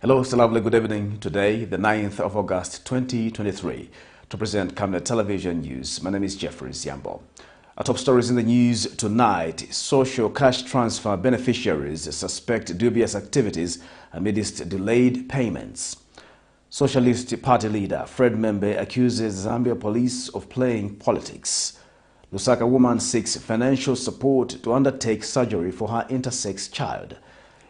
Hello, it's a lovely good evening. Today, the 9th of August 2023, to present Camnet Television News. My name is Jeffrey Ziambo. Our top stories in the news tonight: social cash transfer beneficiaries suspect dubious activities amidst delayed payments. Socialist Party leader Fred Membe accuses Zambia police of playing politics. LUSAKA woman seeks financial support to undertake surgery for her intersex child.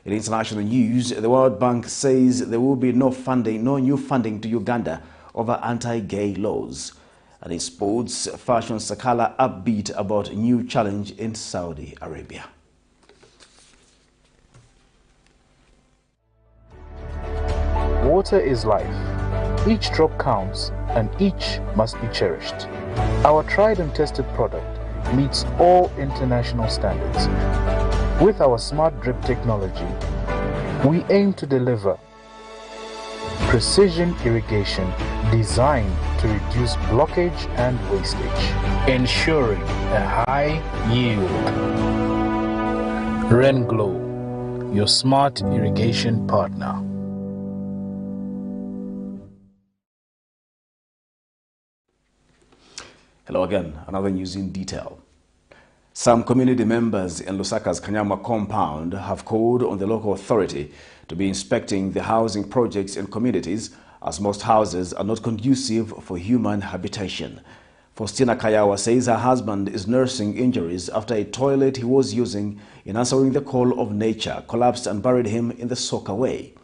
In international news, the World Bank says there will be no new funding to Uganda over anti-gay laws. And in sports, fashion SAKALA upbeat about new challenge in Saudi Arabia. Water is life. Each drop counts and each must be cherished. Our tried and tested product meets all international standards. With our smart drip technology, we aim to deliver precision irrigation designed to reduce blockage and wastage, ensuring a high yield. Rainglow, your smart irrigation partner. Hello again, another news in detail. Some community members in Lusaka's Kanyama compound have called on the local authority to be inspecting the housing projects in communities, as most houses are not conducive for human habitation. Faustina Kayawa says her husband is nursing injuries after a toilet he was using in answering the call of nature collapsed and buried him in the Sokaway.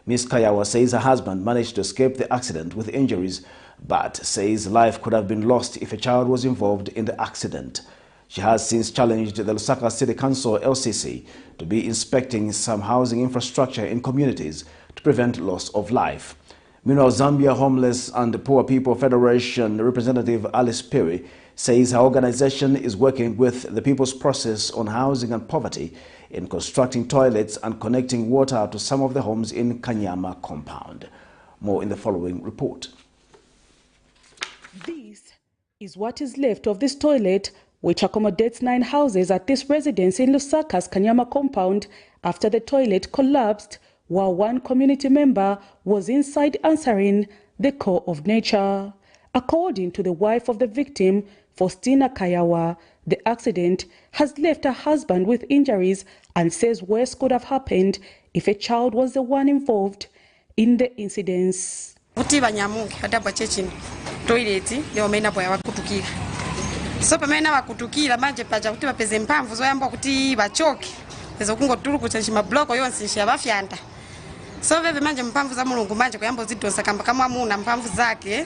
Ms. Kayawa says her husband managed to escape the accident with injuries, but says life could have been lost if a child was involved in the accident. She has since challenged the Lusaka City Council LCC to be inspecting some housing infrastructure in communities to prevent loss of life. Meanwhile, Zambia Homeless and Poor People Federation representative Alice Perry says her organization is working with the People's Process on Housing and Poverty in constructing toilets and connecting water to some of the homes in Kanyama compound. More in the following report. This is what is left of this toilet, which accommodates 9 houses at this residence in Lusaka's Kanyama compound after the toilet collapsed while one community member was inside answering the call of nature. According to the wife of the victim, Faustina Kayawa, the accident has left her husband with injuries and says worse could have happened if a child was the one involved in the incidents. So pamena wakutukira manje paja kuti bapeze mpamvu zoyamba kuti bachoke ezo kungotulu kuchanshi mabloko yonse shabafyanda so veve manje mpamvu za mulungu manje kuyamba zidonsa kamba kama amuna mpamvu zake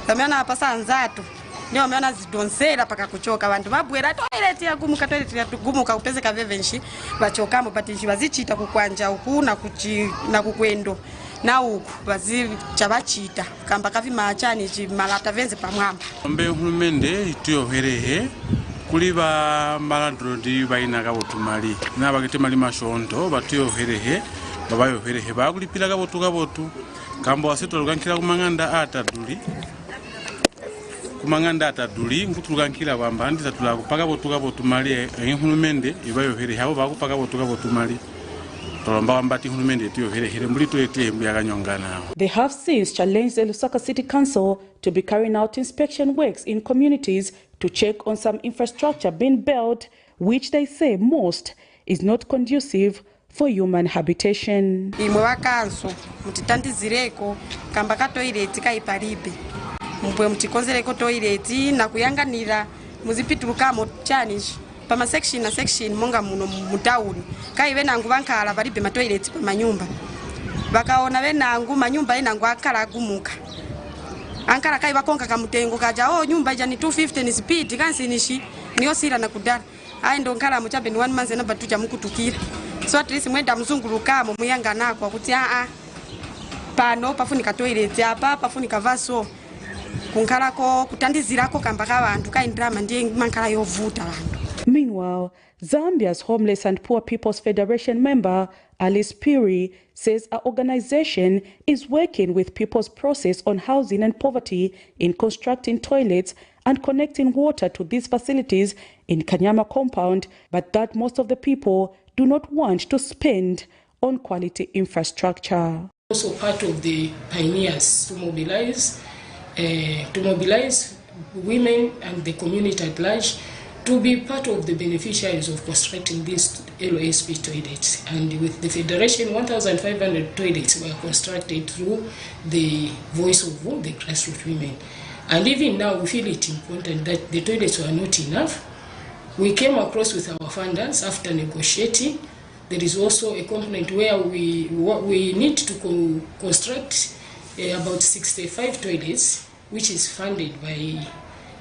pamena apasa anzatu ndio ameona zidonsera paka kuchoka bantu babwera toilet ya gumuka toilet ya gumuka upezeka veve nshi bachokamo patishi bazichita kukwanja uku na kukwendo na uku bazi chabachita kamba kavi maachani chimalata venze pamwamba mbe hulumende itiyoherehe kuliba malandro ndi baina kabotumali nabagete mali mashonto batiyoherehe babayoherehe bakulipira kabotu kambo asitolukankira kumanganda ataduli nkutulukankira kwamba ndizatula kupaka botukamali ehulumende ibayoherehe abo bakupaka botukamali. They have since challenged the Lusaka City Council to be carrying out inspection works in communities to check on some infrastructure being built, which they say most is not conducive for human habitation. Pama section na section monga muno mutauni kai benangu bankala balibe matoilet pa manyumba bakaona benangu manyumba enangu akala gumuka ankala kai bakonka kamutengo kaja nyumba ija ni 250 ni speed kansi nishi niyo sira na kudala ai ndo nkala muchabe ni 1 month na batuja mukutukira so at least mwenda mzungurukamo muyanga nako kuti pano pafunika toilet apa pafunika vaso kunkalako kutandizirako kamba kabantu kai drama ndiye mankala yovuta bantu. Meanwhile, Zambia's Homeless and Poor People's Federation member Alice Perry says our organization is working with People's Process on Housing and Poverty in constructing toilets and connecting water to these facilities in Kanyama compound, but that most of the people do not want to spend on quality infrastructure. Also part of the pioneers to mobilize women and the community at large to be part of the beneficiaries of constructing these LOSP toilets. And with the Federation, 1,500 toilets were constructed through the voice of the grassroots women. And even now, we feel it important that the toilets were not enough. We came across with our funders after negotiating. There is also a component where we need to construct about 65 toilets, which is funded by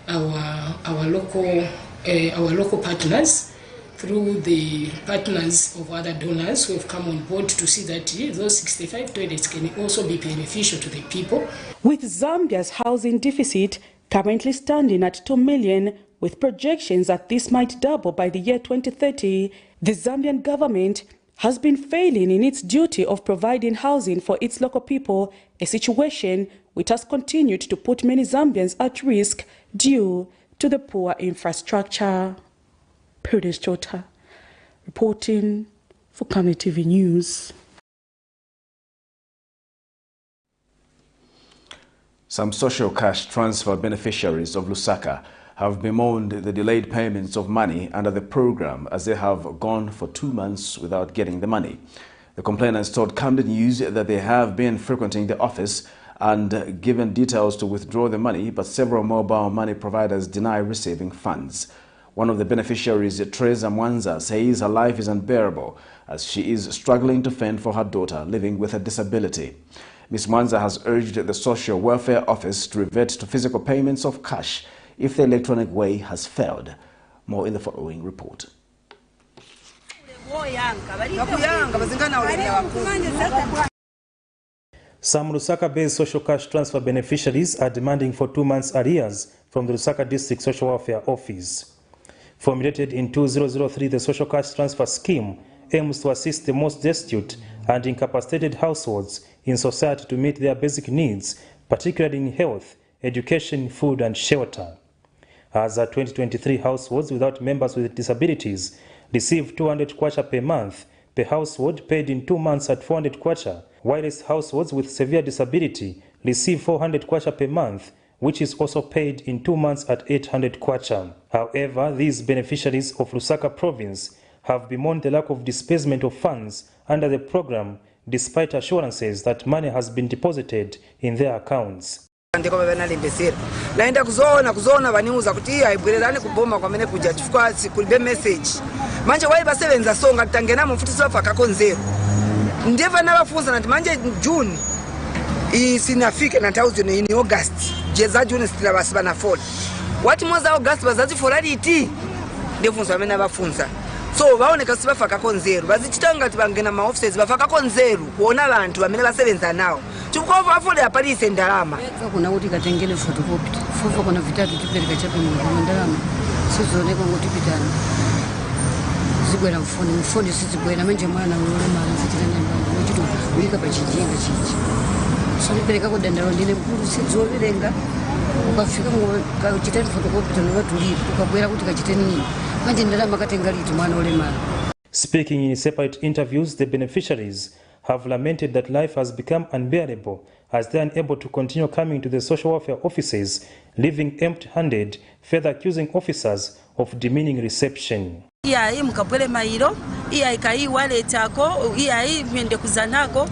our local partners through the partners of other donors who have come on board to see that those 65 toilets can also be beneficial to the people. With Zambia's housing deficit currently standing at 2 million, with projections that this might double by the year 2030, the Zambian government has been failing in its duty of providing housing for its local people, a situation which has continued to put many Zambians at risk due to the poor infrastructure. Prudence Chota, reporting for Camnet TV News. Some social cash transfer beneficiaries of LUSAKA have bemoaned the delayed payments of money under the program as they have gone for 2 months without getting the money. The complainants told Camnet News that they have been frequenting the office and given details to withdraw the money, but several mobile money providers deny receiving funds. One of the beneficiaries, Teresa Mwanza, says her life is unbearable as she is struggling to fend for her daughter living with a disability. Ms. Mwanza has urged the Social Welfare Office to revert to physical payments of cash if the electronic way has failed. More in the following report. Some Lusaka-based social cash transfer beneficiaries are demanding for 2 months arrears from the Lusaka District Social Welfare Office. Formulated in 2003, the social cash transfer scheme aims to assist the most destitute and incapacitated households in society to meet their basic needs, particularly in health, education, food and shelter. As 2023 households without members with disabilities receive 200 kwacha per month per household paid in 2 months at 400 kwacha, whilst households with severe disability receive 400 kwacha per month, which is also paid in 2 months at 800 kwacha. However, these beneficiaries of Lusaka province have bemoaned the lack of disbursement of funds under the program, despite assurances that money has been deposited in their accounts. Naenda kuzona vaniuza kuti aibwererane kuboma kwamene kuja chifukwa kulibe message manje waiba sevenza songa tangena mufutisa fakakonzero ndeva navafunza nati manje June isinafike na 1000 in August jeza June sitila basi bana fall wati moza August bazazi forality ndefunza amene vafunza so vaoneka sibafa kakonzero bazichitanga tibangena ma offices bafa kakonzero kuona abantu bamene basebenza nawo chifukwa vafole aparise ndalama kuna kuti katengele photocopy fufa kuna vitatu tipereka chape mu ndalama sizoneka ngoti pitana zibwera mfoni sizibwera manje mwana ulole mali zitira nyamba uchito ulika pa chinjinga chichi so nipereka ko dandalo ndine mkulu sizoverenga ukafika ngo chitani photocopy tano vatuli ukabwera kuti kachiteni manje ndalama katenga liti mwana ule mali. Speaking in separate interviews, the beneficiaries have lamented that life has become unbearable as they are unable to continue coming to the social welfare offices, leaving empty-handed, further accusing officers of demeaning reception. Iya mukapwele mairo, iya ikai waletako, iya mwende kuzanako,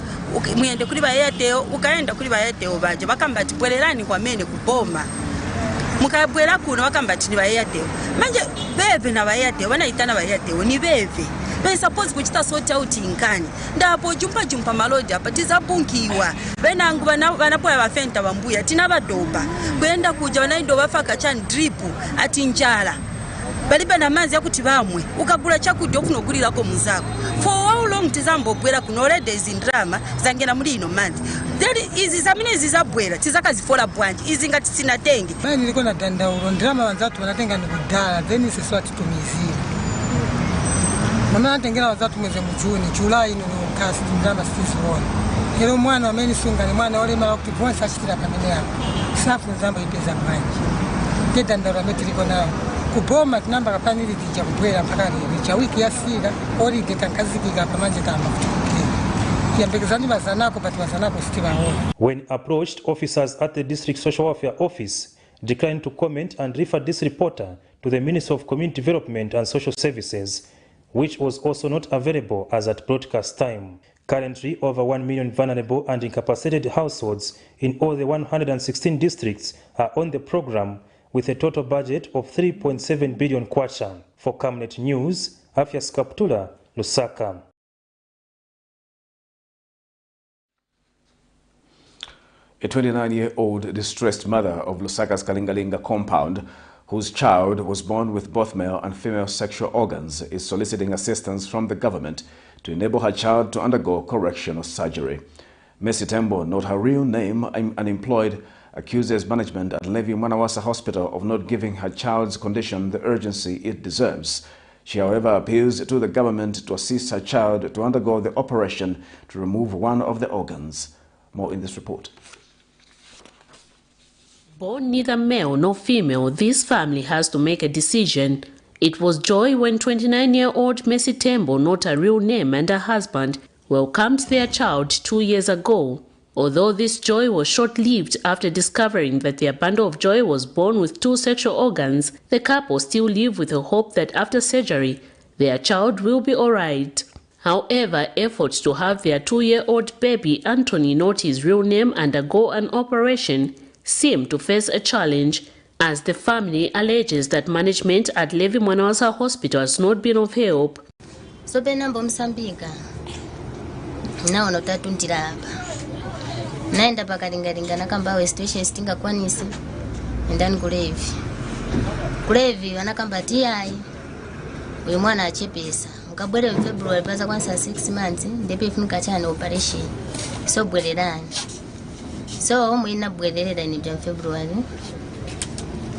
mwende kuri bayeteo, ukaenda kuri bayeteo baje bakambati pwelerani kwa mene kuboma. Mukabwela kuno bakambati ni bayeteo. Manje bebe na bayeteo, wanaitana bayeteo ni bebe. They suppose kuchita sort out inkani ndapo jumpa malodi apatiza punkiwa benangu banapoya bafenta bambuya tina badoba kwenda kuja banaindo bafaka chan drip ati njala baliba na manzi yakuti bamwe ukagula chakudya okunokulira ko muzako for how long tizambo bwera kuno already zindrama zangena muri ino manzi then izi zamine zizabwera tizakazifola bwanji izi ngati sinatenge mimi nilikuwa na dandaulo ndrama wanzatu wanatenga ni kudala then sisi watu tumizia mama atengera wazatu mwezi mjuni Julai ni kasi ndamba sisi wona hero mwana ameni sunga ni mwana ole mara kutipwa sashira pamenea safu nzamba ipeza manje teta ndara metriko na kuboma tunamba kapanili tija kubwera mpaka ni cha wiki ya sira ori teta kazi kika pamanje kama When approached, officers at the District Social Welfare Office declined to comment and referred this reporter to the Ministry of Community Development and Social Services, which was also not available as at broadcast time. Currently, over 1 million vulnerable and incapacitated households in all the 116 districts are on the program, with a total budget of 3.7 billion kwacha. For Camnet News, Afya Skaptula, Lusaka. A 29-year-old distressed mother of Lusaka's Kalingalinga compound, whose child was born with both male and female sexual organs, is soliciting assistance from the government to enable her child to undergo correctional surgery. Mercy Tembo, not her real name, unemployed, accuses management at Levi Mwanawasa Hospital of not giving her child's condition the urgency it deserves. She, however, appeals to the government to assist her child to undergo the operation to remove one of the organs. More in this report. Born neither male nor female, this family has to make a decision. It was joy when 29-year-old Mercy Tembo, not her real name, and her husband welcomed their child 2 years ago. Although this joy was short-lived after discovering that their bundle of joy was born with 2 sexual organs, the couple still live with the hope that after surgery, their child will be alright. However, efforts to have their 2-year-old baby, Anthony, not his real name, undergo an operation seem to face a challenge, as the family alleges that management at Levi Mwanawasa Hospital has not been of help. So benambo msambika naona utatuntira hapa naenda pakalingalinga nakamba we situation stinga kwanisi ndani kulevi wanakamba tiai uyu mwana achepesa mukabwere mu February paza kwanza 6 months ndipo ifunika chana operation so bwererani so mwina bwererera ni bya February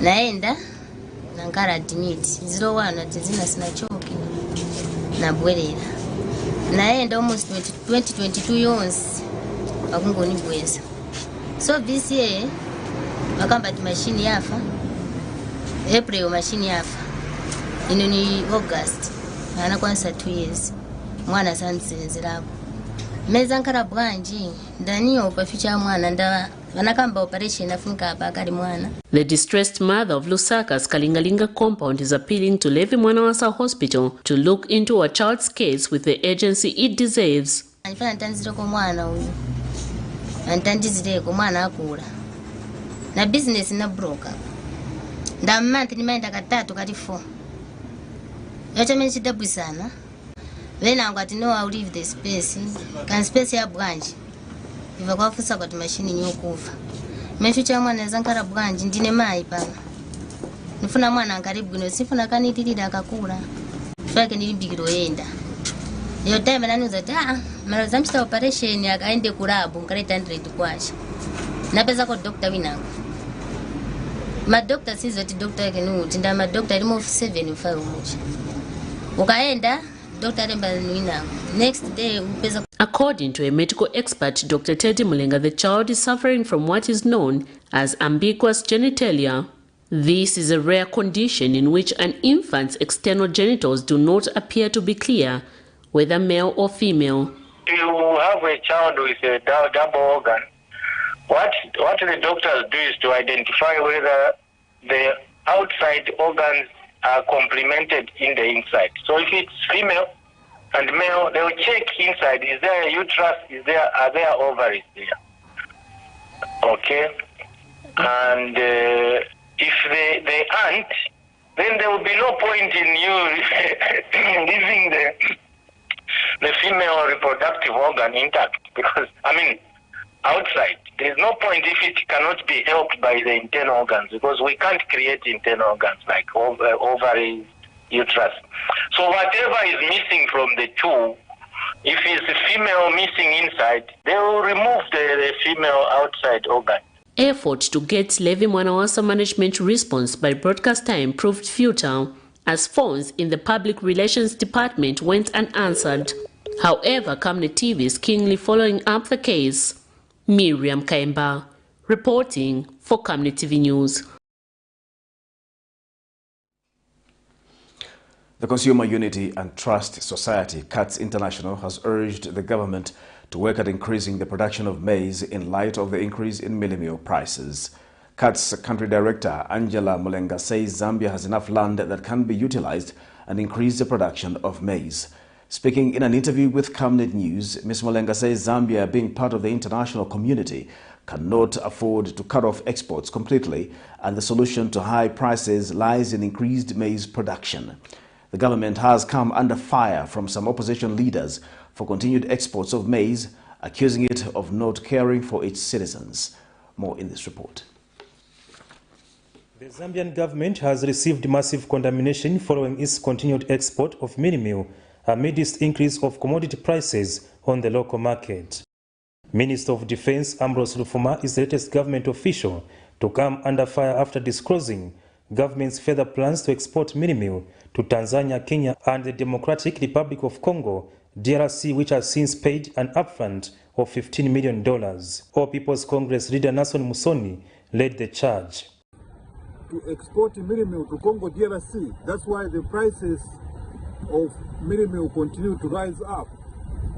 naenda nankara admit 01 atizina sina choki na bwerera naenda almost 2022 yonse akungoni bweza so this year wakamba ti machine yafa April machine yafa ino ni August ana kwanza 2 years mwana sansenzerapo meza nkara bwanji ndaniyo paficha mwana nda wanakamba operation afunka hapa kali mwana. The distressed mother of Lusaka's Kalingalinga compound is appealing to Levi Mwanawasa Hospital to look into her child's case with the agency it deserves. Anifanya tanziro kwa mwana huyu. Antandizire kwa mwana akula. Na business na broker. Nda month ni maenda katatu kati 4. Yote meni chidabu sana. Wena angati no I will leave the space. Kan space ya branch. Iva kwa fusa kwa tumashini nyokufa. Meficha mwana zankara branch ndine mai pana. Nifuna mwana karibu no sifuna kanitilida akakula. Fake nilimbikiro yenda. Yo time nanuza ta mara zamchita operation akaende kulabu nkaleta 100 kwacha. Napeza kwa doctor winangu. Ma doctor sizo ti doctor yake nuti nda ma doctor limo 7 mucha. Ukaenda doctor remba winangu. Next day upeza. According to a medical expert, Dr. Teddy Mulenga, the child is suffering from what is known as ambiguous genitalia. This is a rare condition in which an infant's external genitals do not appear to be clear, whether male or female. You have a child with a double organ. What the doctors do is to identify whether the outside organs are complemented in the inside. So if it's female and male, they will check inside. Is there a uterus? Are there ovaries there? Okay. And if they aren't, then there will be no point in you leaving the female reproductive organ intact, because outside there's no point if it cannot be helped by the internal organs, because we can't create internal organs like ovaries, uterus. So whatever is missing from the two, if it's a female missing inside, they will remove the female outside organ. Effort to get Levi Mwanawasa management response by broadcast time proved futile, as phones in the public relations department went unanswered. However, Camnet TV is keenly following up the case. Miriam Kaimba, reporting for Camnet TV News. The Consumer Unity and Trust Society, CUTS International, has urged the government to work at increasing the production of maize in light of the increase in mealie meal prices. CUTS Country Director Angela Mulenga says Zambia has enough land that can be utilized and increase the production of maize. Speaking in an interview with Camnet News, Ms. Mulenga says Zambia, being part of the international community, cannot afford to cut off exports completely, and the solution to high prices lies in increased maize production. The government has come under fire from some opposition leaders for continued exports of maize, accusing it of not caring for its citizens. More in this report. The Zambian government has received massive condemnation following its continued export of mealie meal amidst increase of commodity prices on the local market. Minister of Defense Ambrose Lufuma is the latest government official to come under fire after disclosing government's further plans to export mealie meal to Tanzania, Kenya and the Democratic Republic of Congo, DRC, which has since paid an upfront of $15 million. All People's Congress leader Nason Musoni led the charge. To export mealie meal to Congo, DRC, that's why the prices of mealie meal continue to rise up.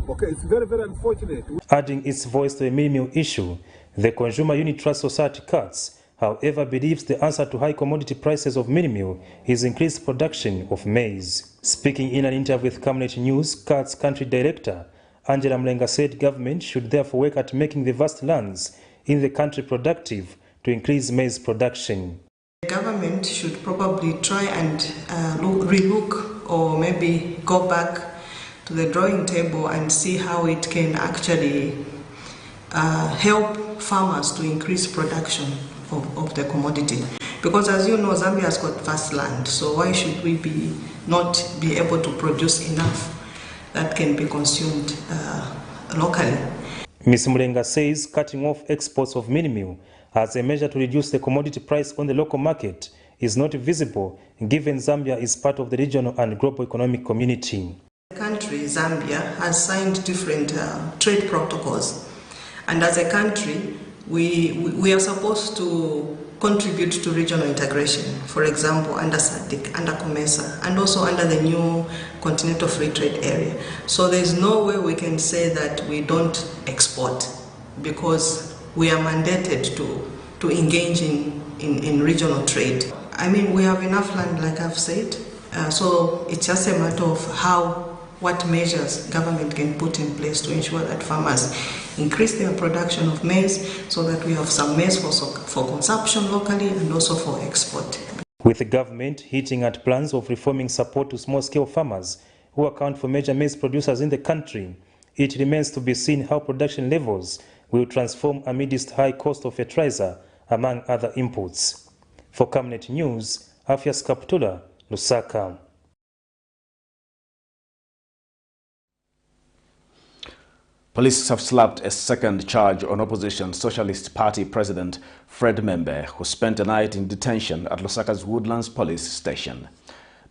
Okay, it's very, very unfortunate. Adding its voice to the mealie meal issue, the Consumer Unity Trust Society CUTS, however, believes the answer to high commodity prices of mealie meal is increased production of maize. Speaking in an interview with Camnet News, CUTS Country Director Angela Mulenga said government should therefore work at making the vast lands in the country productive to increase maize production. The government should probably try and relook or maybe go back to the drawing table and see how it can actually help farmers to increase production of the commodity. Because as you know, Zambia has got vast land, so why should we not be able to produce enough that can be consumed locally? Ms. Mulenga says cutting off exports of mealie meal as a measure to reduce the commodity price on the local market is not visible, given Zambia is part of the regional and global economic community. The country, Zambia, has signed different trade protocols, and as a country, we are supposed to contribute to regional integration, for example, under SADC, under COMESA, and also under the new Continental Free Trade Area. So there is no way we can say that we don't export, because we are mandated to engage in regional trade. I mean, we have enough land, like I've said, so it's just a matter of what measures government can put in place to ensure that farmers increase their production of maize so that we have some maize for consumption locally and also for export. With the government hitting at plans of reforming support to small-scale farmers who account for major maize producers in the country, it remains to be seen how production levels will transform amidst high cost of fertilizer, among other inputs. For Camnet News, Afias Kaptula, Lusaka. Police have slapped a second charge on opposition Socialist Party President Fred Membe, who spent a night in detention at Lusaka's Woodlands Police Station.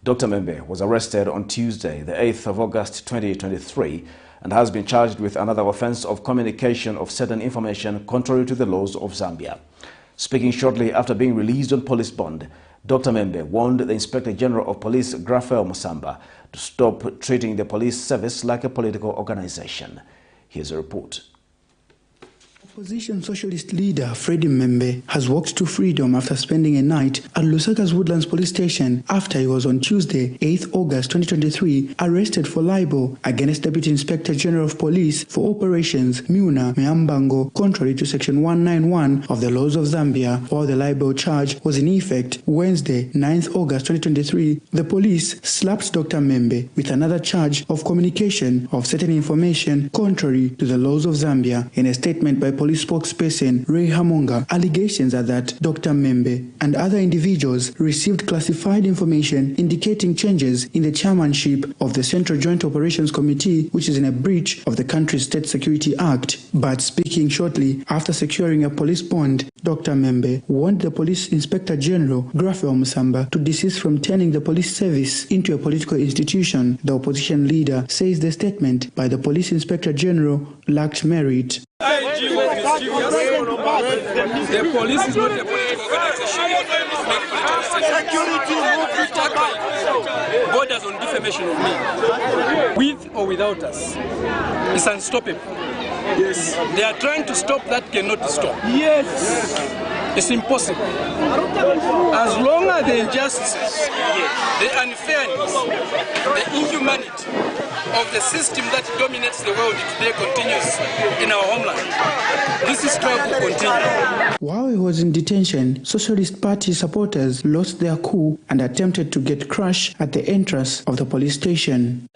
Dr. Membe was arrested on Tuesday, the 8th of August 2023, and has been charged with another offense of communication of certain information contrary to the laws of Zambia. Speaking shortly after being released on police bond, Dr. Membe warned the Inspector General of Police, Grafael Musamba, to stop treating the police service like a political organization. Here's a report. Opposition Socialist leader Freddie Membe has walked to freedom after spending a night at Lusaka's Woodlands Police Station after he was on Tuesday, 8th August 2023, arrested for libel against Deputy Inspector General of Police for Operations Miuna Meambango, contrary to Section 191 of the laws of Zambia. While the libel charge was in effect Wednesday, 9th August 2023, the police slapped Dr. Membe with another charge of communication of certain information contrary to the laws of Zambia. In a statement by police spokesperson Ray Hamonga, allegations are that Dr. Membe and other individuals received classified information indicating changes in the chairmanship of the Central Joint Operations Committee, which is in a breach of the country's State Security Act. But speaking shortly after securing a police bond, Dr. Membe warned the Police Inspector General Grafael Musamba to desist from turning the police service into a political institution. The opposition leader says the statement by the Police Inspector General lacked merit. IG was mischievous. The police is not a political organization. Borders on defamation of me, with or without us, it's unstoppable. Yes. They are trying to stop that cannot stop. Yes. It's impossible. As long as the injustices, the unfairness, the inhumanity of the system that dominates the world today continues in our homeland, this struggle will continue. While he was in detention, Socialist Party supporters lost their cool and attempted to get crushed at the entrance of the police station.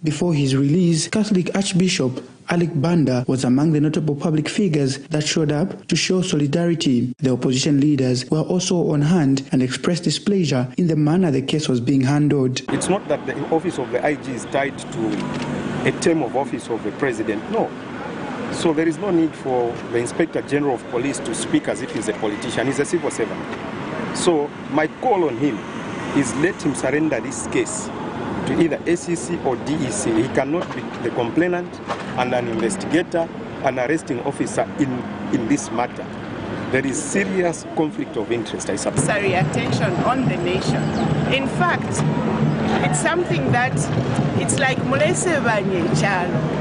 Before his release, Catholic Archbishop Alec Banda was among the notable public figures that showed up to show solidarity. The opposition leaders were also on hand and expressed displeasure in the manner the case was being handled. It's not that the office of the IG is tied to a term of office of the president, no. So there is no need for the Inspector General of Police to speak as if he's a politician. He's a civil servant. So my call on him is let him surrender this case to either ACC or DEC. He cannot be the complainant and an investigator, an arresting officer in this matter. There is serious conflict of interest, I suppose. Necessary attention on the nation. In fact, it's something that it's like Mulese Banye Chalo.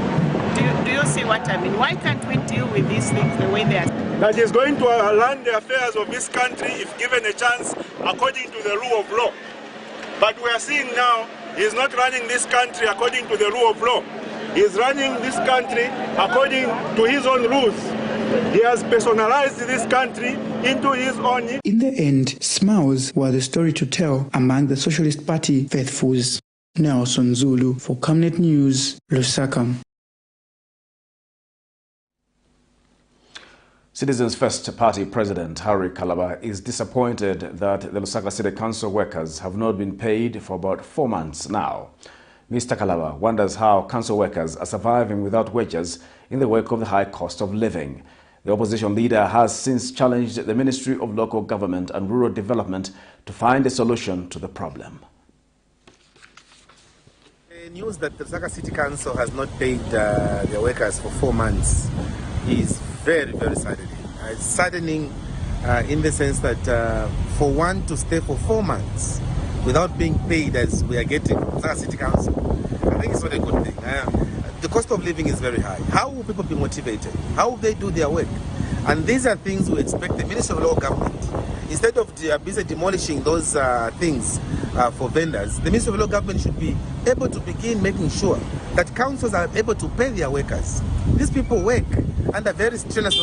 Do you see what I mean? Why can't we deal with these things the way they are? That is going to run the affairs of this country if given a chance according to the rule of law. But we are seeing now he's not running this country according to the rule of law. He's running this country according to his own rules. He has personalized this country into his own. In the end, smiles were the story to tell among the Socialist Party faithfuls. Nelson Zulu for Camnet News, Lusaka. Citizens First Party President Harry Kalaba is disappointed that the Lusaka City Council workers have not been paid for about 4 months now. Mr. Kalaba wonders how council workers are surviving without wages in the wake of the high cost of living. The opposition leader has since challenged the Ministry of Local Government and Rural Development to find a solution to the problem. The news that the Lusaka City Council has not paid their workers for 4 months is very, very saddening. It's saddening in the sense that for one to stay for 4 months without being paid as we are getting Lusaka City Council, I think it's not a good thing. The cost of living is very high. How will people be motivated? How will they do their work? And these are things we expect the Ministry of Local Government, instead of busy demolishing those things for vendors, the Ministry of Local Government should be able to begin making sure that councils are able to pay their workers. These people work under very strenuous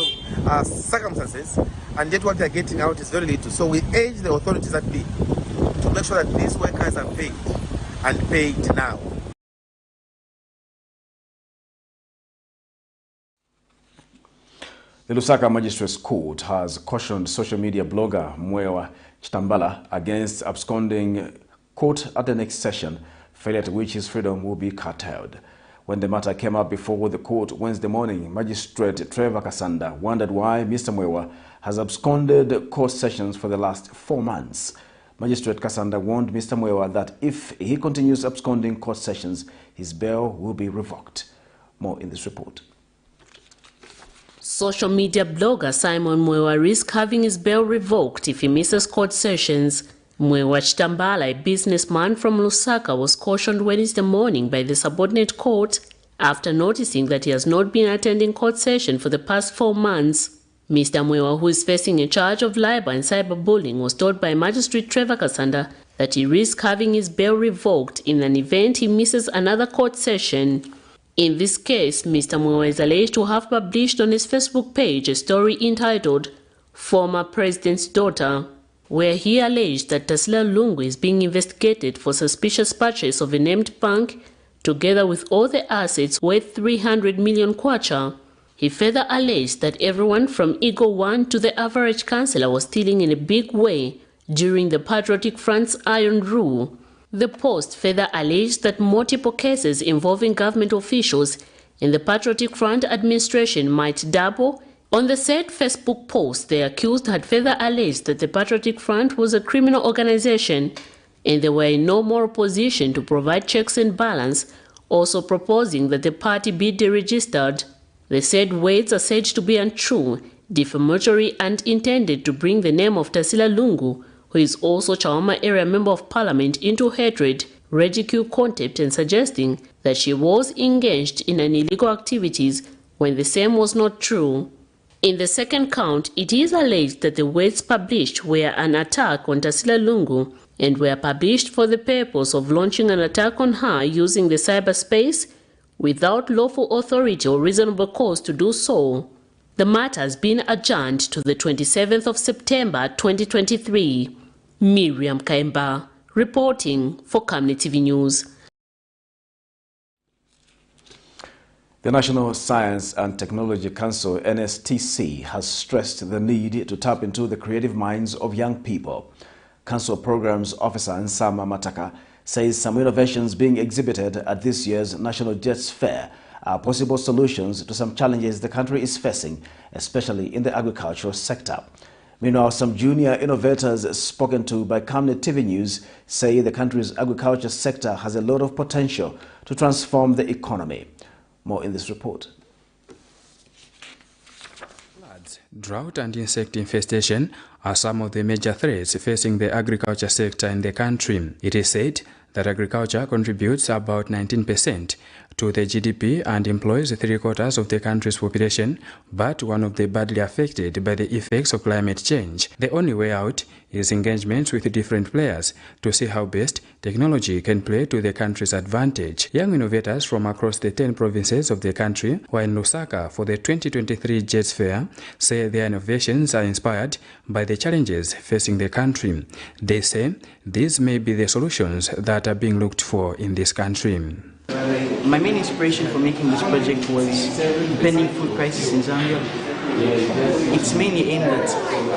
circumstances, and yet what they're getting out is very little. So we urge the authorities at B to make sure that these workers are paid, and paid now. The Lusaka Magistrates Court has cautioned social media blogger Mwewa Chitambala against absconding court at the next session, failure to which his freedom will be curtailed. When the matter came up before the court Wednesday morning, Magistrate Trevor Kasanda wondered why Mr. Mwewa has absconded court sessions for the last 4 months. Magistrate Kasanda warned Mr. Mwewa that if he continues absconding court sessions, his bail will be revoked. More in this report. Social media blogger Simon Mwewa risks having his bail revoked if he misses court sessions. Mwewa Chitambala, a businessman from Lusaka, was cautioned Wednesday morning by the subordinate court after noticing that he has not been attending court session for the past 4 months. Mr. Mwewa, who is facing a charge of libel and cyberbullying, was told by Magistrate Trevor Kasanda that he risks having his bail revoked in an event he misses another court session. In this case, Mr. Mwewa is alleged to have published on his Facebook page a story entitled "Former President's Daughter," where he alleged that Tasila Lungu is being investigated for suspicious purchase of a named bank, together with all the assets worth 300 million kwacha. He further alleged that everyone from Eagle 1 to the average councillor was stealing in a big way during the Patriotic Front's iron rule. The post further alleged that multiple cases involving government officials in the Patriotic Front administration might double On the said Facebook post, the accused had further alleged that the Patriotic Front was a criminal organization and they were in no moral position to provide checks and balance, also proposing that the party be deregistered. The said words are said to be untrue, defamatory and intended to bring the name of Tasila Lungu, who is also Chawama Area Member of Parliament, into hatred, ridicule, contempt and suggesting that she was engaged in an illegal activities when the same was not true. In the second count, it is alleged that the words published were an attack on Tasila Lungu and were published for the purpose of launching an attack on her using the cyberspace without lawful authority or reasonable cause to do so. The matter has been adjourned to the 27th of September 2023. Miriam Kaimba, reporting for Camnet TV News. The National Science and Technology Council, NSTC, has stressed the need to tap into the creative minds of young people. Council Programs Officer Nsama Mataka says some innovations being exhibited at this year's National Jets Fair are possible solutions to some challenges the country is facing, especially in the agricultural sector. Meanwhile, some junior innovators spoken to by Camnet TV News say the country's agriculture sector has a lot of potential to transform the economy. More in this report. Floods, drought and insect infestation are some of the major threats facing the agriculture sector in the country. It is said that agriculture contributes about 19% to the GDP and employs 3/4 of the country's population, but one of the badly affected by the effects of climate change. The only way out is engagement with different players to see how best technology can play to the country's advantage. Young innovators from across the 10 provinces of the country were in Lusaka for the 2023 Jets Fair say their innovations are inspired by the challenges facing the country. They say these may be the solutions that are being looked for in this country. My main inspiration for making this project was pending food crisis in Zambia. It's mainly aimed at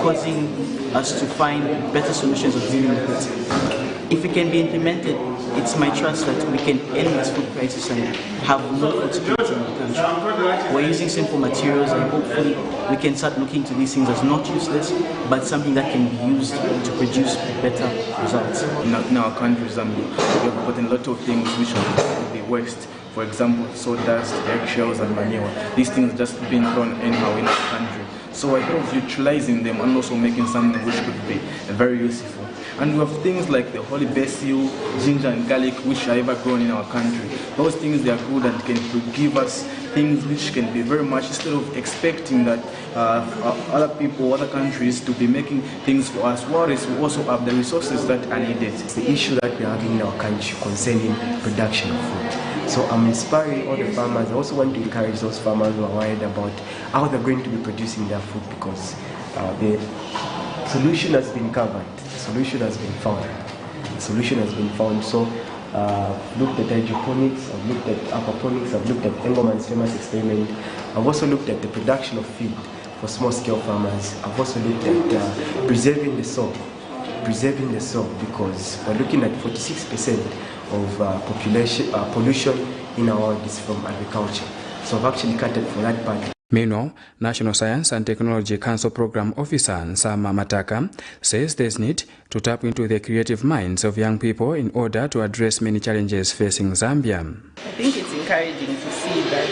causing us to find better solutions of dealing with it. If it can be implemented, it's my trust that we can end this food crisis and have more food security in the country. We're using simple materials and hopefully we can start looking to these things as not useless, but something that can be used to produce better results. In our country, Zambia, we have gotten a lot of things which are the waste. For example, sawdust, eggshells and manure. These things just being thrown anyhow in our country. So I thought of utilizing them and also making something which could be very useful. And we have things like the holy basil, ginger and garlic which are ever grown in our country. Those things, they are good and can give us things which can be very much, instead of expecting that other people, other countries to be making things for us, whereas we also have the resources that are needed. The issue that we are having in our country concerning production of food. So I'm inspiring all the farmers. I also want to encourage those farmers who are worried about how they're going to be producing their food, because the solution has been covered. The solution has been found. The solution has been found. So I've looked at hydroponics, I've looked at aquaponics, I've looked at Engelman's famous experiment. I've also looked at the production of feed for small-scale farmers. I've also looked at preserving the soil. Preserving the soil, because we're looking at 46% of pollution in our world is from agriculture. So I've actually catered for that part. Meanwhile, National Science and Technology Council Program Officer Nsama Mataka says there's need to tap into the creative minds of young people in order to address many challenges facing Zambia. I think it's encouraging to see that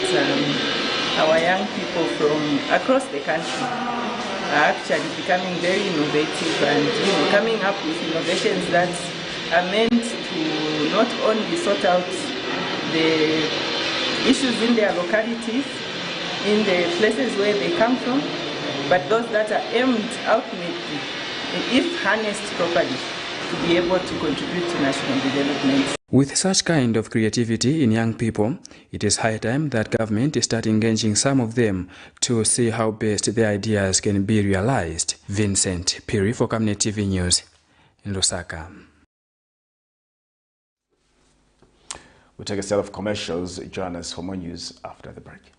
our young people from across the country are actually becoming very innovative and coming up with innovations that are meant to not only sort out the issues in their localities, in the places where they come from, but those that are aimed ultimately, if harnessed properly, to be able to contribute to national development. With such kind of creativity in young people, it is high time that government start engaging some of them to see how best their ideas can be realized. Vincent Piri for Camnet TV News in Lusaka. We'll take a set of commercials. Join us for more news after the break.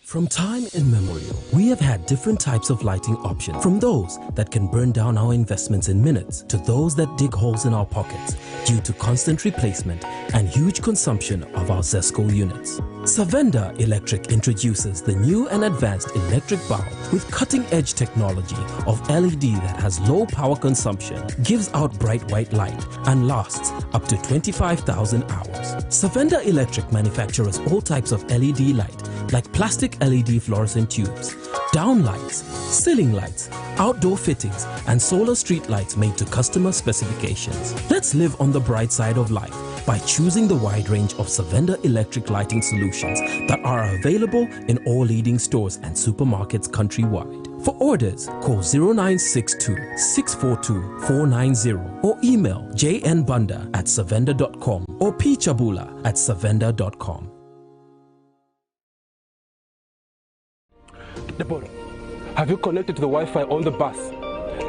From time immemorial, we have had different types of lighting options, from those that can burn down our investments in minutes to those that dig holes in our pockets due to constant replacement and huge consumption of our ZESCO units. Savenda Electric introduces the new and advanced electric bulb with cutting-edge technology of LED that has low power consumption, gives out bright white light, and lasts up to 25,000 hours. Savenda Electric manufactures all types of LED light, like plastic LED fluorescent tubes, downlights, ceiling lights, outdoor fittings, and solar street lights made to customer specifications. Let's live on the bright side of life by choosing the wide range of Savenda electric lighting solutions that are available in all leading stores and supermarkets countrywide. For orders, call 0962 642 490 or email jnbunda@savenda.com or pchabula@savenda.com. Deborah, have you connected to the Wi-Fi on the bus?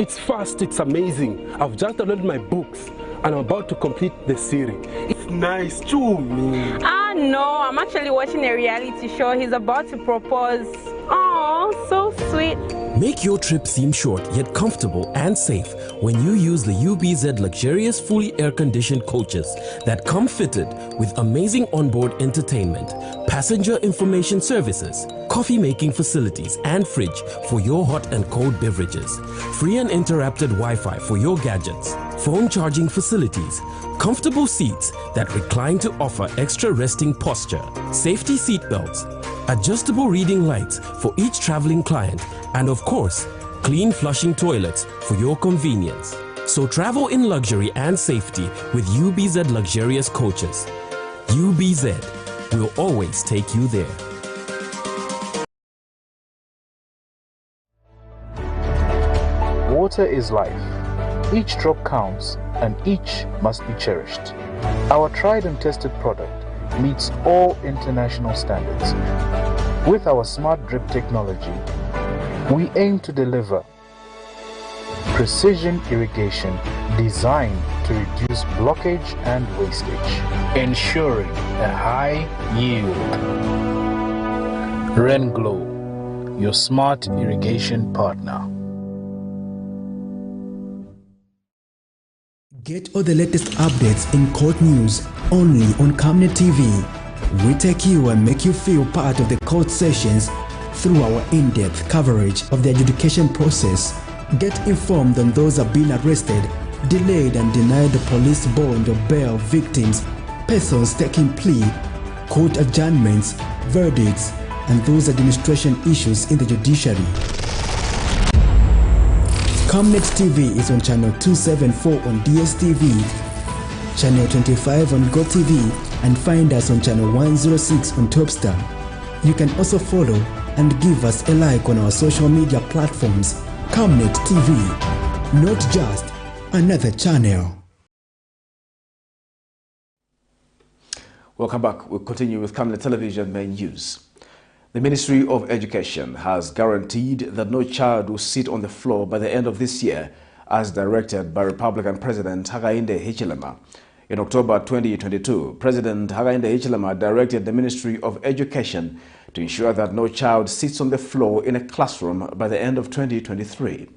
It's fast, it's amazing. I've just downloaded my books and I'm about to complete the series. It's nice, chew me. No, I'm actually watching a reality show. He's about to propose. Oh, so sweet. Make your trip seem short yet comfortable and safe when you use the UBZ luxurious fully air-conditioned coaches that come fitted with amazing onboard entertainment, passenger information services, coffee-making facilities and fridge for your hot and cold beverages, free and interrupted Wi-Fi for your gadgets, phone charging facilities, comfortable seats that recline to offer extra resting posture, safety seat belts, adjustable reading lights for each traveling client, and of course, clean flushing toilets for your convenience. So travel in luxury and safety with UBZ luxurious coaches. UBZ will always take you there. Water is life. Each drop counts and each must be cherished. Our tried and tested product meets all international standards. With our smart drip technology, we aim to deliver precision irrigation designed to reduce blockage and wastage, ensuring a high yield. Rain Glow, your smart irrigation partner. Get all the latest updates in court news only on Camnet TV. We take you and make you feel part of the court sessions through our in-depth coverage of the adjudication process. Get informed on those who have been arrested, delayed and denied the police bond or bail victims, persons taking plea, court adjournments, verdicts, and those administration issues in the judiciary. Camnet TV is on channel 274 on DSTV, channel 25 on GoTV, and find us on channel 106 on Topstar. You can also follow and give us a like on our social media platforms. Camnet TV, not just another channel. Welcome back. We'll continue with Camnet Television main news. The Ministry of Education has guaranteed that no child will sit on the floor by the end of this year, as directed by Republican President Hakainde Hichilema. In October 2022, President Hakainde Hichilema directed the Ministry of Education to ensure that no child sits on the floor in a classroom by the end of 2023.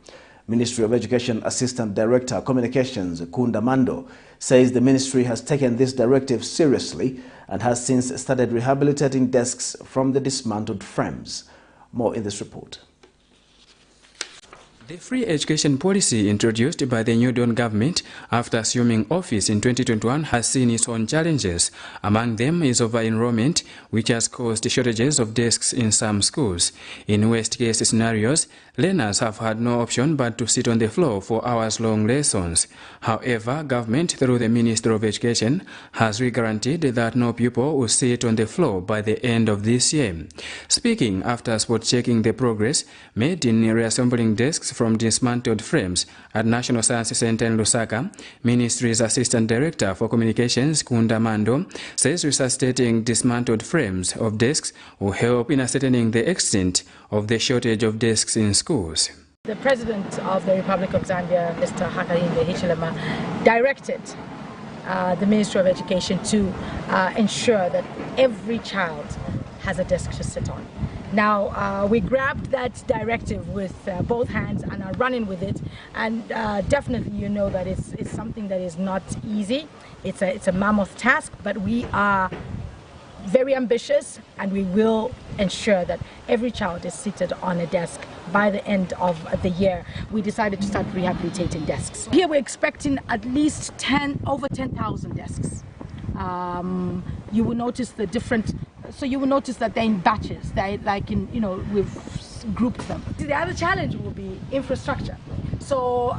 Ministry of Education Assistant Director Communications Kunda Mando says the ministry has taken this directive seriously and has since started rehabilitating desks from the dismantled frames. More in this report. The free education policy introduced by the New Dawn government after assuming office in 2021 has seen its own challenges. Among them is over-enrollment, which has caused shortages of desks in some schools. In worst-case scenarios, learners have had no option but to sit on the floor for hours-long lessons. However, government, through the Ministry of Education, has re-guaranteed that no pupil will sit on the floor by the end of this year. Speaking after spot-checking the progress made in reassembling desks from dismantled frames at National Science Center in Lusaka, Ministry's Assistant Director for Communications, Kunda Mando, says resuscitating dismantled frames of desks will help in ascertaining the extent of the shortage of desks in schools. The President of the Republic of Zambia, Mr. Hakainde Hichilema, directed the Ministry of Education to ensure that every child has a desk to sit on. Now, we grabbed that directive with both hands and are running with it, and definitely you know that it's something that is not easy. It's a mammoth task, but we are very ambitious, and we will ensure that every child is seated on a desk by the end of the year. We decided to start rehabilitating desks. Here we're expecting at least over 10,000 desks. You will notice the different, so you will notice that they're in batches. They're like in, you know, we've grouped them. The other challenge will be infrastructure. So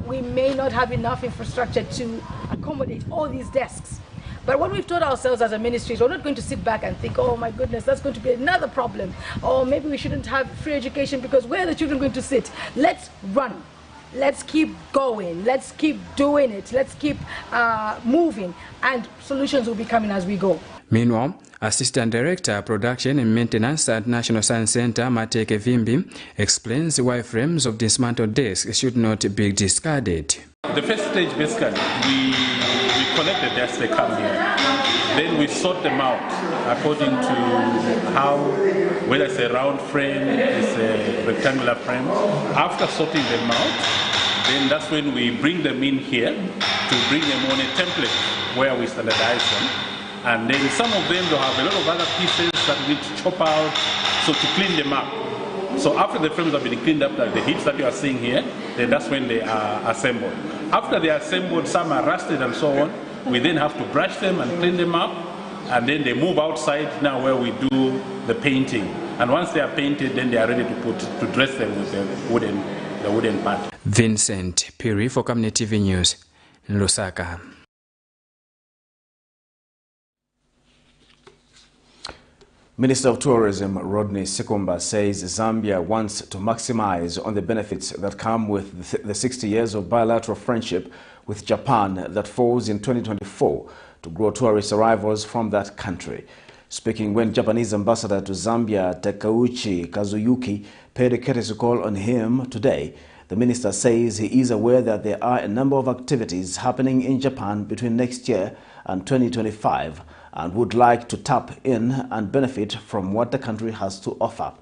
we may not have enough infrastructure to accommodate all these desks. But what we've told ourselves as a ministry is we're not going to sit back and think, oh my goodness, that's going to be another problem. Or maybe we shouldn't have free education because where are the children going to sit? Let's run. Let's keep going. Let's keep doing it. Let's keep moving. And solutions will be coming as we go. Meanwhile, Assistant Director, Production and Maintenance at National Science Center, Mateke Vimbi, explains why frames of dismantled desks should not be discarded. The first stage, basically, we collect the desks, they come here. Then we sort them out according to how, whether it's a round frame, it's a rectangular frame. After sorting them out, then that's when we bring them in here to bring them on a template where we standardize them. And then some of them will have a lot of other pieces that we need to chop out, so to clean them up. So after the frames have been cleaned up, like the heats that you are seeing here, then that's when they are assembled. After they are assembled, some are rusted and so on. We then have to brush them and clean them up, and then they move outside now where we do the painting. And once they are painted, then they are ready to dress them with the wooden part. Vincent Piri for Camnet TV News, Lusaka. Minister of Tourism Rodney Sekumba says Zambia wants to maximize on the benefits that come with the 60 years of bilateral friendship with Japan that falls in 2024 to grow tourist arrivals from that country. Speaking when Japanese ambassador to Zambia Takeuchi Kazuyuki paid a courtesy call on him today, the minister says he is aware that there are a number of activities happening in Japan between next year and 2025 and would like to tap in and benefit from what the country has to offer.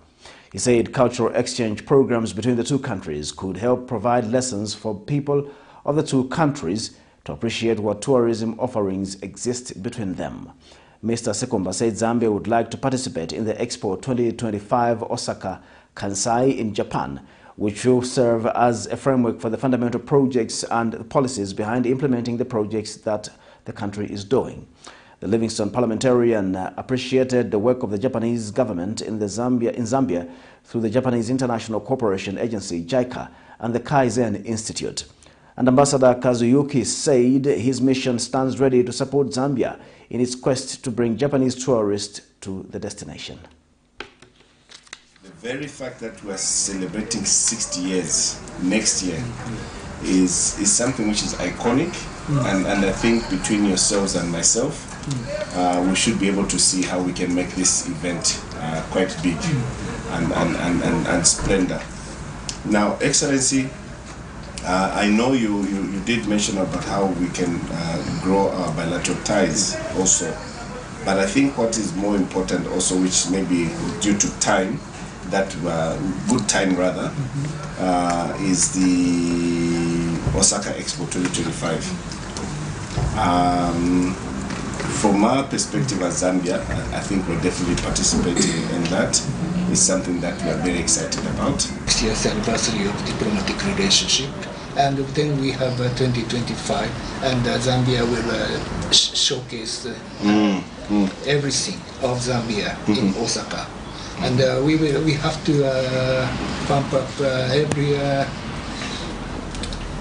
He said cultural exchange programs between the two countries could help provide lessons for people of the two countries to appreciate what tourism offerings exist between them. Mr. Sekumba said Zambia would like to participate in the Expo 2025 Osaka, Kansai in Japan, which will serve as a framework for the fundamental projects and policies behind implementing the projects that the country is doing. The Livingston parliamentarian appreciated the work of the Japanese government in Zambia through the Japanese International Cooperation Agency, JICA, and the Kaizen Institute. And Ambassador Kazuyuki said his mission stands ready to support Zambia in its quest to bring Japanese tourists to the destination. The very fact that we are celebrating 60 years next year is something which is iconic, and I think between yourselves and myself, we should be able to see how we can make this event quite big and splendor. Now, Excellency, I know you did mention about how we can grow our bilateral ties also, but I think what is more important also, which may be due to time, that good time rather, is the Osaka Expo 2025. From our perspective as Zambia, I think we're definitely participating in that. It's something that we are very excited about. 60th anniversary of diplomatic relationship, and then we have 2025, and Zambia will showcase everything of Zambia in Osaka, and we have to pump up every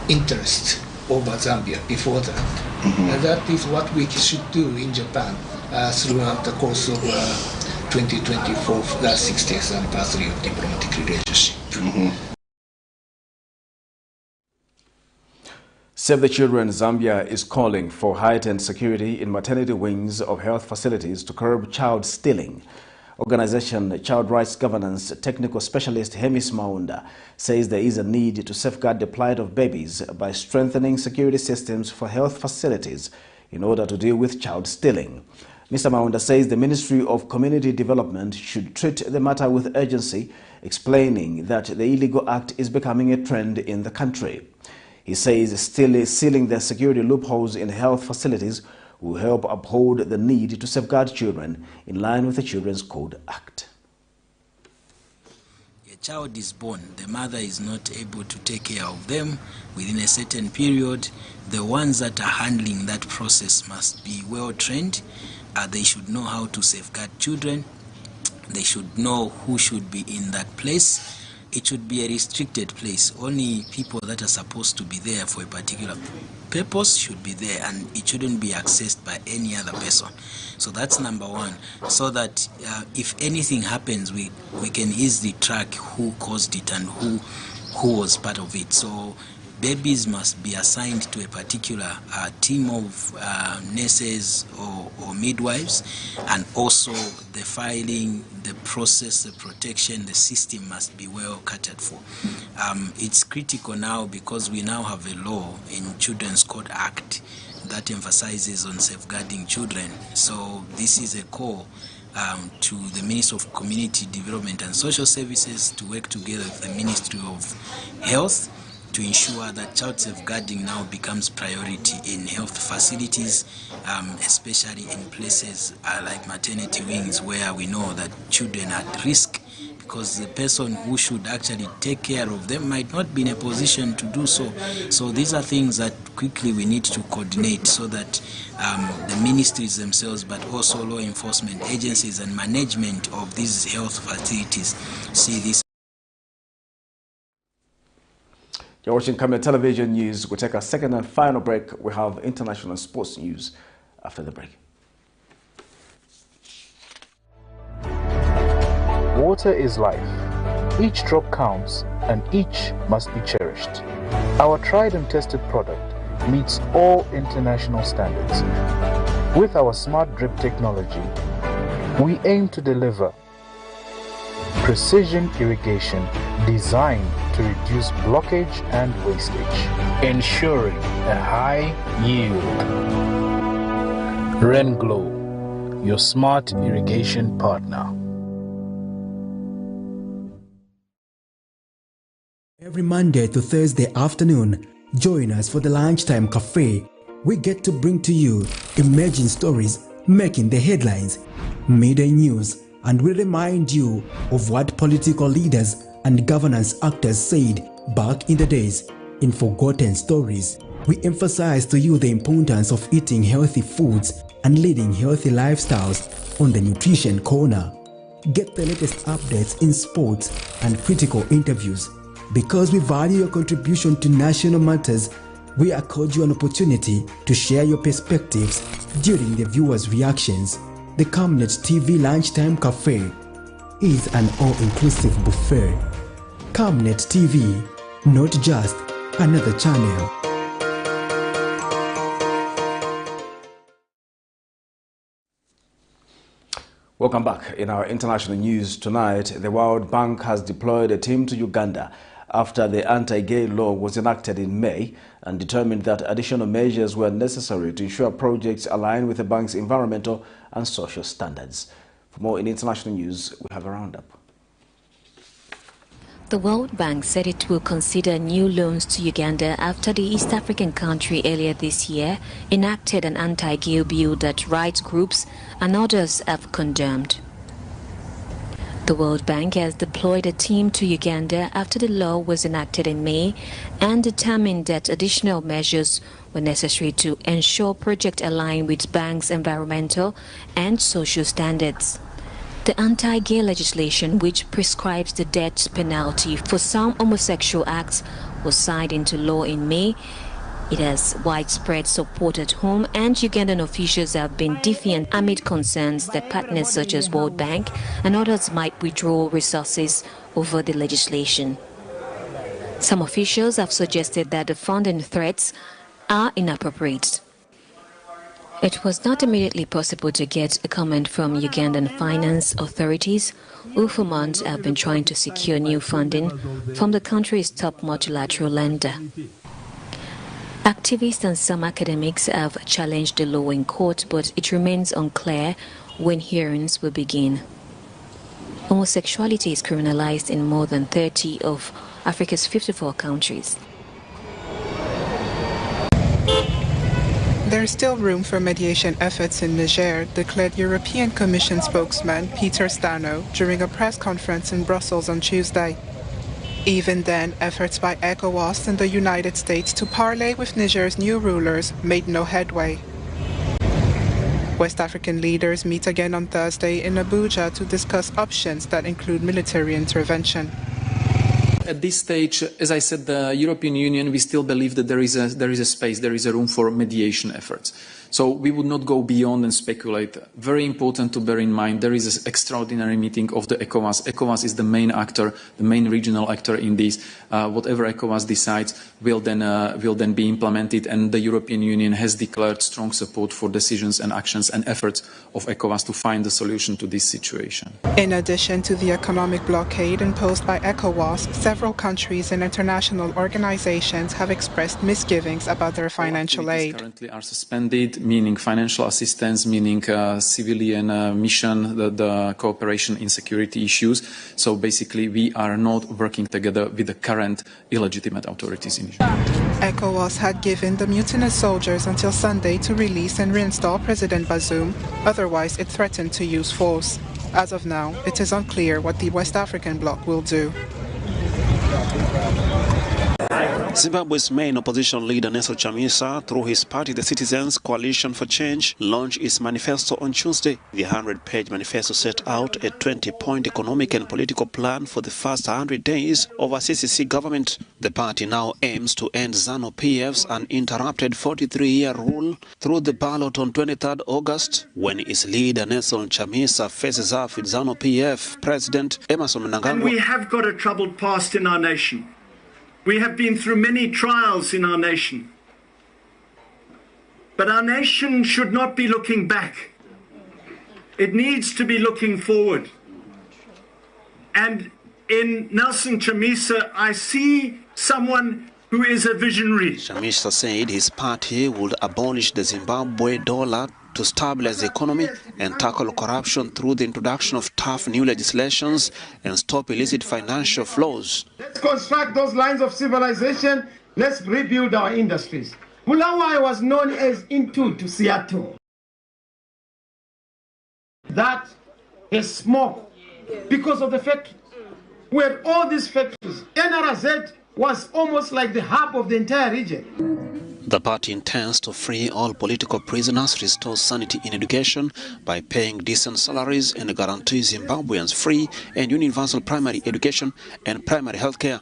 interest over Zambia before that. And that is what we should do in Japan throughout the course of 2024, the 60th anniversary of diplomatic relationship. Save the Children Zambia is calling for heightened security in maternity wings of health facilities to curb child stealing. Organization Child Rights Governance Technical Specialist Hemis Maunda says there is a need to safeguard the plight of babies by strengthening security systems for health facilities in order to deal with child stealing. Mr. Maunda says the Ministry of Community Development should treat the matter with urgency, explaining that the illegal act is becoming a trend in the country. He says still sealing the security loopholes in health facilities will help uphold the need to safeguard children in line with the Children's Code Act. A child is born, the mother is not able to take care of them within a certain period. The ones that are handling that process must be well trained. They should know how to safeguard children. They should know who should be in that place. It should be a restricted place. Only people that are supposed to be there for a particular purpose should be there, and it shouldn't be accessed by any other person. So that's number one, so that if anything happens, we can easily track who caused it and who was part of it. So babies must be assigned to a particular team of nurses or midwives, and also the filing, the process, the protection, the system must be well catered for. It's critical now because we now have a law in Children's Code Act that emphasizes on safeguarding children. So this is a call to the Ministry of Community Development and Social Services to work together with the Ministry of Health to ensure that child safeguarding now becomes priority in health facilities, especially in places like maternity wings, where we know that children are at risk because the person who should actually take care of them might not be in a position to do so. So these are things that quickly we need to coordinate so that the ministries themselves, but also law enforcement agencies and management of these health facilities see this. You're watching Camnet Television News. We'll take our second and final break. We have international sports news after the break. Water is life. Each drop counts and each must be cherished. Our tried and tested product meets all international standards. With our smart drip technology, we aim to deliver precision irrigation designed to reduce blockage and wastage, ensuring a high yield. Rain Glow, your smart irrigation partner. Every Monday to Thursday afternoon, join us for the Lunchtime Cafe. We get to bring to you emerging stories making the headlines, midday news, and we remind you of what political leaders and governance actors said back in the days. In Forgotten Stories, we emphasize to you the importance of eating healthy foods and leading healthy lifestyles on the Nutrition Corner. Get the latest updates in sports and critical interviews. Because we value your contribution to national matters, we accord you an opportunity to share your perspectives during the viewers' reactions. The Camnet TV Lunchtime Cafe is an all-inclusive buffet. Camnet TV, not just another channel. Welcome back. In our international news tonight, the World Bank has deployed a team to Uganda after the anti-gay law was enacted in May and determined that additional measures were necessary to ensure projects align with the bank's environmental and social standards. For more in international news, we have a roundup. The World Bank said it will consider new loans to Uganda after the East African country earlier this year enacted an anti-gay bill that rights groups and others have condemned. The World Bank has deployed a team to Uganda after the law was enacted in May and determined that additional measures were necessary to ensure projects align with bank's environmental and social standards. The anti-gay legislation, which prescribes the death penalty for some homosexual acts, was signed into law in May. It has widespread support at home, and Ugandan officials have been defiant amid concerns that partners such as World Bank and others might withdraw resources over the legislation. Some officials have suggested that the funding threats are inappropriate. It was not immediately possible to get a comment from Ugandan finance authorities, who for months have been trying to secure new funding from the country's top multilateral lender. Activists and some academics have challenged the law in court, but it remains unclear when hearings will begin. Homosexuality is criminalized in more than 30 of Africa's 54 countries. There is still room for mediation efforts in Niger, declared European Commission spokesman Peter Stano during a press conference in Brussels on Tuesday. Even then, efforts by ECOWAS and the United States to parley with Niger's new rulers made no headway. West African leaders meet again on Thursday in Abuja to discuss options that include military intervention. At this stage, as I said, the European Union, we still believe that there is a space, there is a room for mediation efforts. So we would not go beyond and speculate. Very important to bear in mind, there is an extraordinary meeting of the ECOWAS. ECOWAS is the main actor, the main regional actor in this. Whatever ECOWAS decides will then be implemented, and the European Union has declared strong support for decisions and actions and efforts of ECOWAS to find a solution to this situation. In addition to the economic blockade imposed by ECOWAS, several countries and international organizations have expressed misgivings about their financial aid. Currently are suspended, meaning financial assistance, meaning civilian mission, the cooperation in security issues. So basically we are not working together with the current illegitimate authorities in Niger. ECOWAS had given the mutinous soldiers until Sunday to release and reinstall President Bazoum. Otherwise, it threatened to use force. As of now, it is unclear what the West African bloc will do. Zimbabwe's main opposition leader Nelson Chamisa, through his party the Citizens Coalition for Change, launched its manifesto on Tuesday. The 100-page manifesto set out a 20-point economic and political plan for the first 100 days of a CCC government. The party now aims to end ZANU-PF's uninterrupted 43-year rule through the ballot on 23rd August, when its leader Nelson Chamisa faces off with ZANU-PF President Emerson Mnangagwa. And we have got a troubled past in our nation. We have been through many trials in our nation. But our nation should not be looking back. It needs to be looking forward. And in Nelson Chamisa, I see someone who is a visionary. Chamisa said his party would abolish the Zimbabwe dollar to stabilize the economy and tackle corruption through the introduction of tough new legislations and stop illicit financial flows. Let's construct those lines of civilization. Let's rebuild our industries. Bulawayo was known as Into to Seattle. That is smoke because of the factory. We had all these factories. NRZ was almost like the hub of the entire region. The party intends to free all political prisoners, restore sanity in education by paying decent salaries, and guarantee Zimbabweans free and universal primary education and primary health care.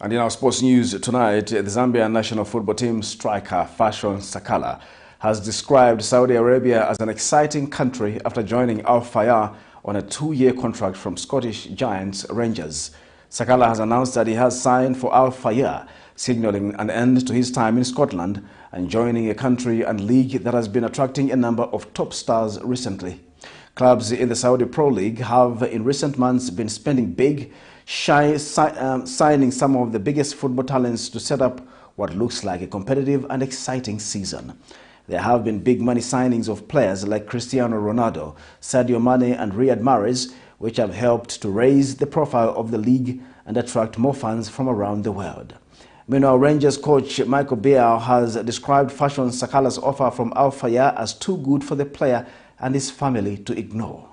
And in our sports news tonight, the Zambian national football team striker Fashion SAKALA has described Saudi Arabia as an exciting country after joining Al Fayha on a 2-year contract from Scottish giants Rangers. SAKALA has announced that he has signed for Al Fayha, signaling an end to his time in Scotland and joining a country and league that has been attracting a number of top stars recently. Clubs in the Saudi Pro League have in recent months been spending big, signing some of the biggest football talents to set up what looks like a competitive and exciting season. There have been big money signings of players like Cristiano Ronaldo, Sadio Mane and Riyad Mahrez, which have helped to raise the profile of the league and attract more fans from around the world. Meanwhile, Rangers coach Michael Beale has described Fashion SAKALA's offer from Al Fayha as too good for the player and his family to ignore.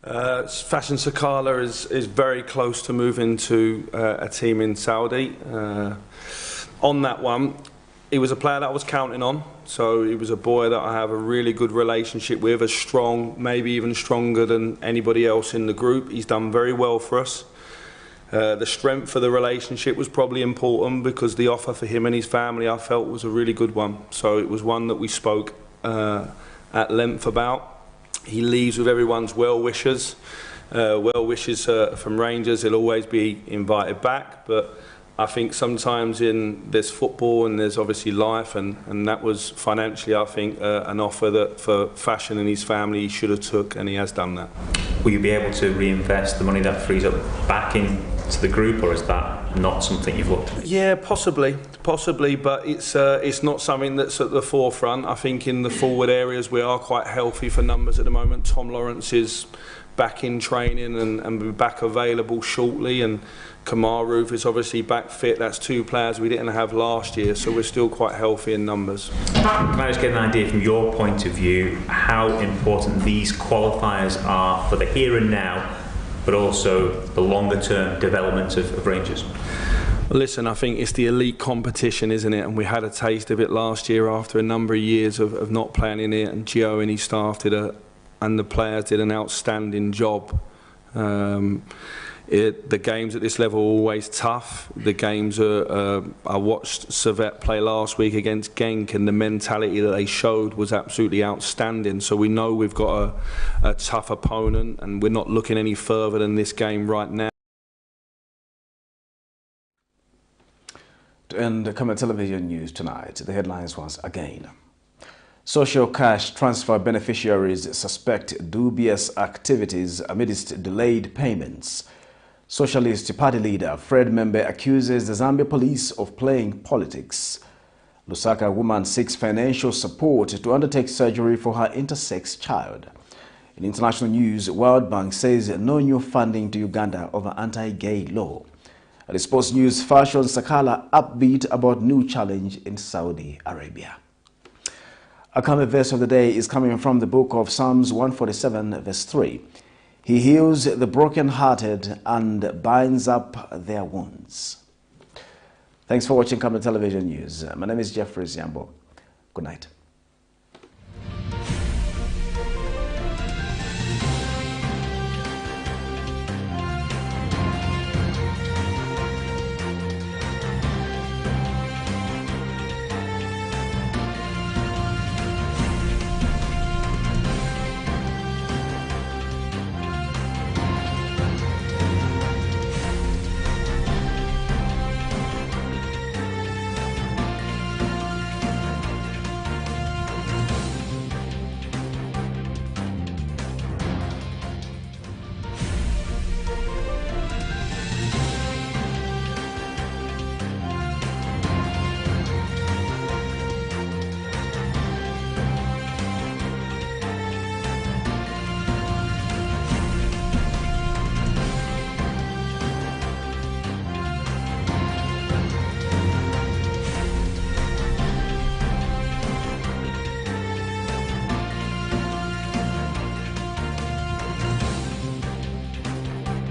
Fashion SAKALA is very close to moving to a team in Saudi. On that one, he was a player that I was counting on, so he was a boy that I have a really good relationship with, as strong, maybe even stronger than anybody else in the group. He's done very well for us. The strength of the relationship was probably important because the offer for him and his family I felt was a really good one. So it was one that we spoke at length about. He leaves with everyone's well wishes from Rangers. He'll always be invited back, but I think sometimes there's football and there's obviously life, and that was financially, I think, an offer that for Fashion and his family he should have took, and he has done that. Will you be able to reinvest the money that frees up back into the group, or is that not something you've looked at? Yeah, possibly, but it's not something that's at the forefront. I think in the forward areas we are quite healthy for numbers at the moment. Tom Lawrence is back in training and be back available shortly, and Kamaru is obviously back fit. That's two players we didn't have last year, so we're still quite healthy in numbers. Can I just get an idea from your point of view how important these qualifiers are for the here and now, but also the longer term development of Rangers? Listen, I think it's the elite competition, isn't it? And we had a taste of it last year after a number of years of not playing in it, and Gio and his staff and the players did an outstanding job. The games at this level are always tough. The games I watched Servette play last week against Genk, and the mentality that they showed was absolutely outstanding. So we know we've got a tough opponent, and we're not looking any further than this game right now. To end the Camnet television news tonight, the headlines once again. Social cash transfer beneficiaries suspect dubious activities amidst delayed payments. Socialist party leader Fred Membe accuses the Zambia police of playing politics. Lusaka woman seeks financial support to undertake surgery for her intersex child. In international news, World Bank says no new funding to Uganda over anti-gay law. At the sports news, fashion SAKALA upbeat about new challenge in Saudi Arabia. A Camnet verse of the day is coming from the book of Psalms 147 verse 3. He heals the brokenhearted and binds up their wounds. Thanks for watching Camnet Television News. My name is Jeffrey Ziambo. Good night.